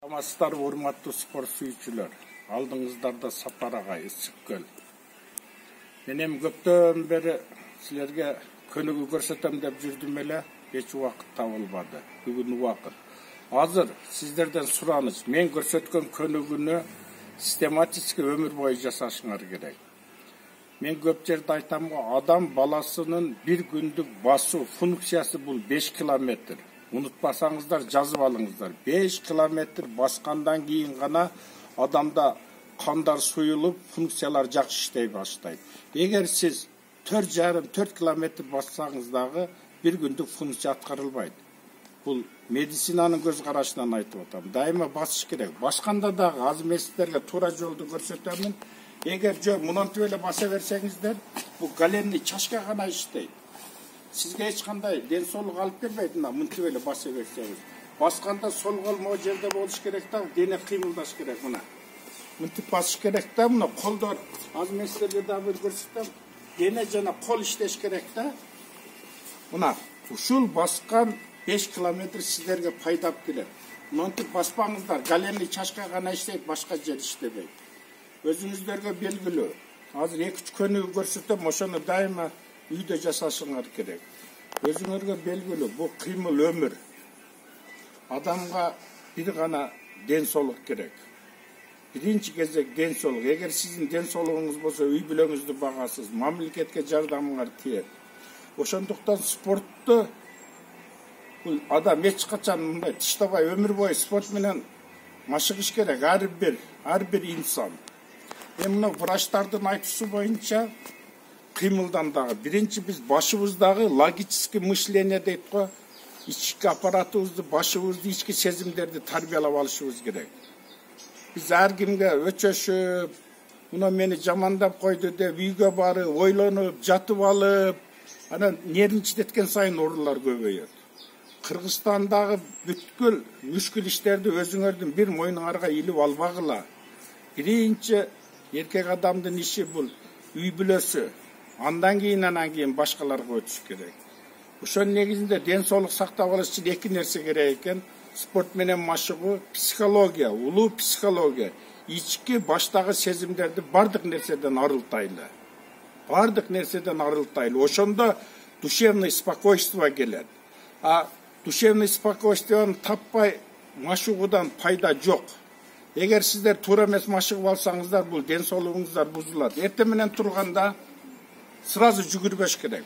Амастар, урматтуу спорт сүйүүчүлөр, алдыңыздарда Сапар агай, Ысык-Көл. Мен эми көптөн бери силерге көнүгүү көрсөтөм деп жүрдүм эле, эч убакыт табылбады. Бүгүн убакыт. Азыр сиздерден сураныч, мен көрсөткөн көнүгүүнү систематически өмүр бою жасашыңар керек. Мен көп жерде айтам го, адам баласынын бир күндүк басуу функциясы бул 5 километр. Unutпасаңыздар, жазып алыңыздар. 5 километр басқандан кейін ғана адамда қандар сұйылып, функциялар жақсы іштей баштайды. Егер сіз 4,5-4 километр бассаңыздағы бір күндік функция атқарылбайды. Бұл медицинаның көз қарашынан айтып отам. Дайыма басыш керек. Басқанда дағы аз местерге тура жолды көрсөтөмүн. Егер мұнан төбеле баса берсеңіздер, бұл коленный чашка ғана іштейді. Сізге ешқандай денсаулық алып бермейді, мынтып эле баса берсеңиз. Басқанда сол қол могу жерде болуш керек та, дене кыймылдаш керек мына. Мынтип басыш керек та, мына колдор аз местерге да бир көрсөтөм. Дене жана кол иштеш керек да. Мына ушул баскан 5 километр сиздерге пайдап келет. Мынтип баспаңыздар, коленный чашка гана иштейт, башка жер иштебейт. Өзүңүздөргө белгилүү. Азыр 2-3 көнүгүү көрсөтөм, ошону дайыма үйдө жасашыңар керек. Өзүңөргө белгилүү, бул кыймыл өмүр. Адамга бир гана денсаулык керек. Биринчи кезек денсаулык. Эгер сиздин денсаулыгыңыз болсо, үй бүлөңүздү багасыз, мамлекетке жардамыңар тиет. Ошондуктан спортту бул адам эч качан мындай тыштабай өмүр бою спорт менен машыгыш керек. Ар бир инсан. Мына врачтардын айтуусу боюнча кыймылдан дагы биринчи биз башыбыздагы логический мышление дейт го, ички аппаратыбызды, башыбызды, ички сезимдерди тарбиялап алышыбыз керек. Биз ар кимге өчөшүп, мына мени жамандап койду деп үйгө барып, ойлонуп, жатып алып, анан нервничеткен сайын оорулар көбөйөт. Кыргызстандагы бүткүл мүшкүл иштерди өзүңөрдүн бир мойнуңарга илип албагыла. Биринчи эркек адамдын иши бул үй бүлөсү. Андан кийин башкаларга өтүш керек. Ошонун негизинде денсаулык сактап алыш үчүн 2 нерсе керек экен. Спорт менен машыгуу, психология, улуу психология. Ички баштагы сезимдерди бардык нерседен арылтайлы. Ошондо душевный спокойствие келет. А душевный спокойствияны таппай машыгуудан пайда жок. Эгер сиздер туура эмес машыгып алсаңыздар, бул денсаулыгыңыздар бузулат. Эртең менен турганда сразу жүгүрбөш керек.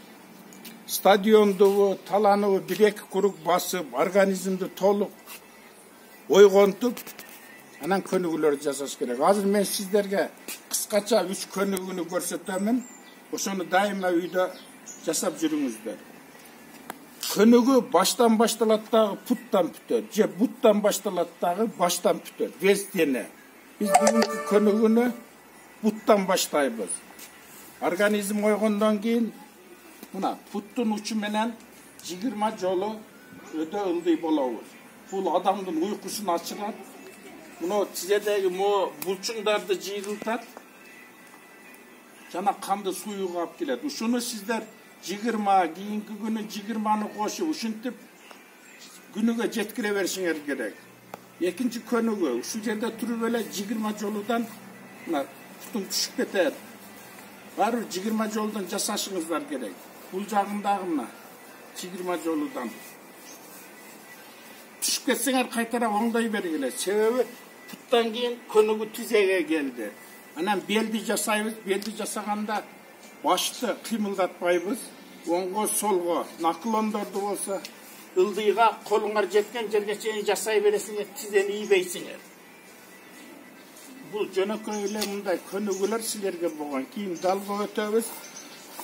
Стадионду, таланыбы 1-2 круг басып, организмди толук ойгонтуп, анан көнүгүүлөрдү жасаш керек. Азыр мен сиздерге кыскача 3 көнүгүүнү көрсөтөмүн. Ошону дайыма үйдө жасап жүрүңүздөр. Көнүгүү баштан башталат дагы путтан бүтөт, же буттан башталат дагы баштан бүтөт. Вес дене. Биз бүгүнкү көнүгүүнү буттан баштайбыз. Организм ойгондон кийин мына буттун учу менен 20 жолу өтө ылдый болобуз. Бул адамдын уйкусун ачырат. Мына тизедеги булчуңдарды жыйылтат. Жана канды суюга алып келет. Ушуну сиздер 20, кийинки күнү 20-ны кошуп, ушинтип күнүгө жеткире беришиңер керек. Экинчи көнүгүү, ушул жерде туруп эле 20 жолудан мына бутуң түшүп кетет. Баары 20 жолдан жасашыңыздар керек. Бул жагындагы мына 20 жолудан түшүп кетсеңер кайтара оңдой бергиле. Себеби буттан кийин көнүгүү тизеге келди. Анан белди жасайбыз. Белди жасаганда башты кыймылдатпайбыз. Оңго, солго, наклондорду болсо ылдыйга колуңар жеткен жерге чейин жасай бересиңер, тизени ийбейсиңер. Бул жөнөкөй эле мындай көнүгүүлөр силерге болгон. Кийин далга өтөбүз.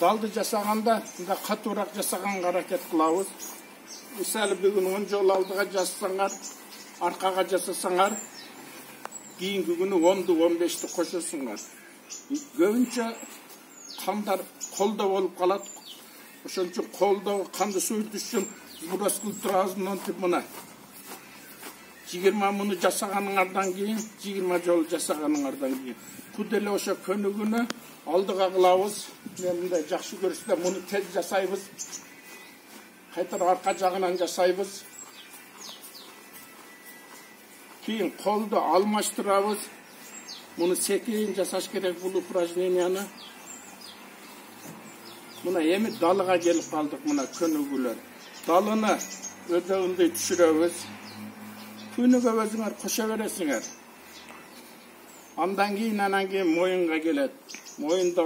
Далды жасаганда мындай катуураак жасаганга аракет кылабыз. Мисалы бүгүн 10 жол алдыга жасасаңар, аркага жасасаңар, кийинки күнү 10ду, 15ти кошосуңар. Көбүнчө кандар колдо болуп калат. Ошон үчүн колдо канды суютуш үчүн мускулатурасын тип мына 20 муну жасаганыңардан кийин, 20 жол жасаганыңардан кийин. Бул деле ошо көнүгүүнү алдыга кылабыз. Мен мындай жакшы көрсөтөм, муну тез жасайбыз. Кайтара арка жагынан жасайбыз. Keyin koldu almaştırabız. Bunu sekin jasaş kerek bu упражненияны. Muna emi dalıga gelip kaldık muna könügüler. Dalını ödeğinde düşüremiz. Könüge özüңер koşa veresiңер. Andan keyin moyunga gelet. Moyundu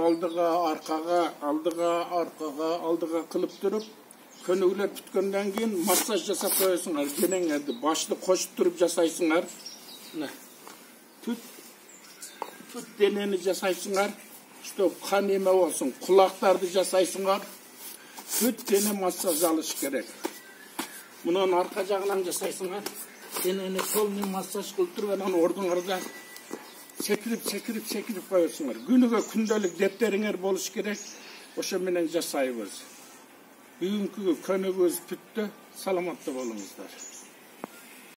aldıga kılıp durup könügüler bütkөндөн keyin massаж жасап koyasыңар. Денеңерди башты koşup durup жасайсыңар. Tüt deneni жасайсыңар. İşte kan yeme olsun, kulaklarda жасайсыңар. Tüt dene massaj alış gerek. Bunun arka жағынан жасайсыңар. Deneni solunu massaj kıltırıp orduңарда sekirip koyasыңар. Günüge күнделік дептериңер болуш керек. Oşo menen жасайбыз. Бүгүнкү könügüz püttü. Salamatlı bolуңуздар.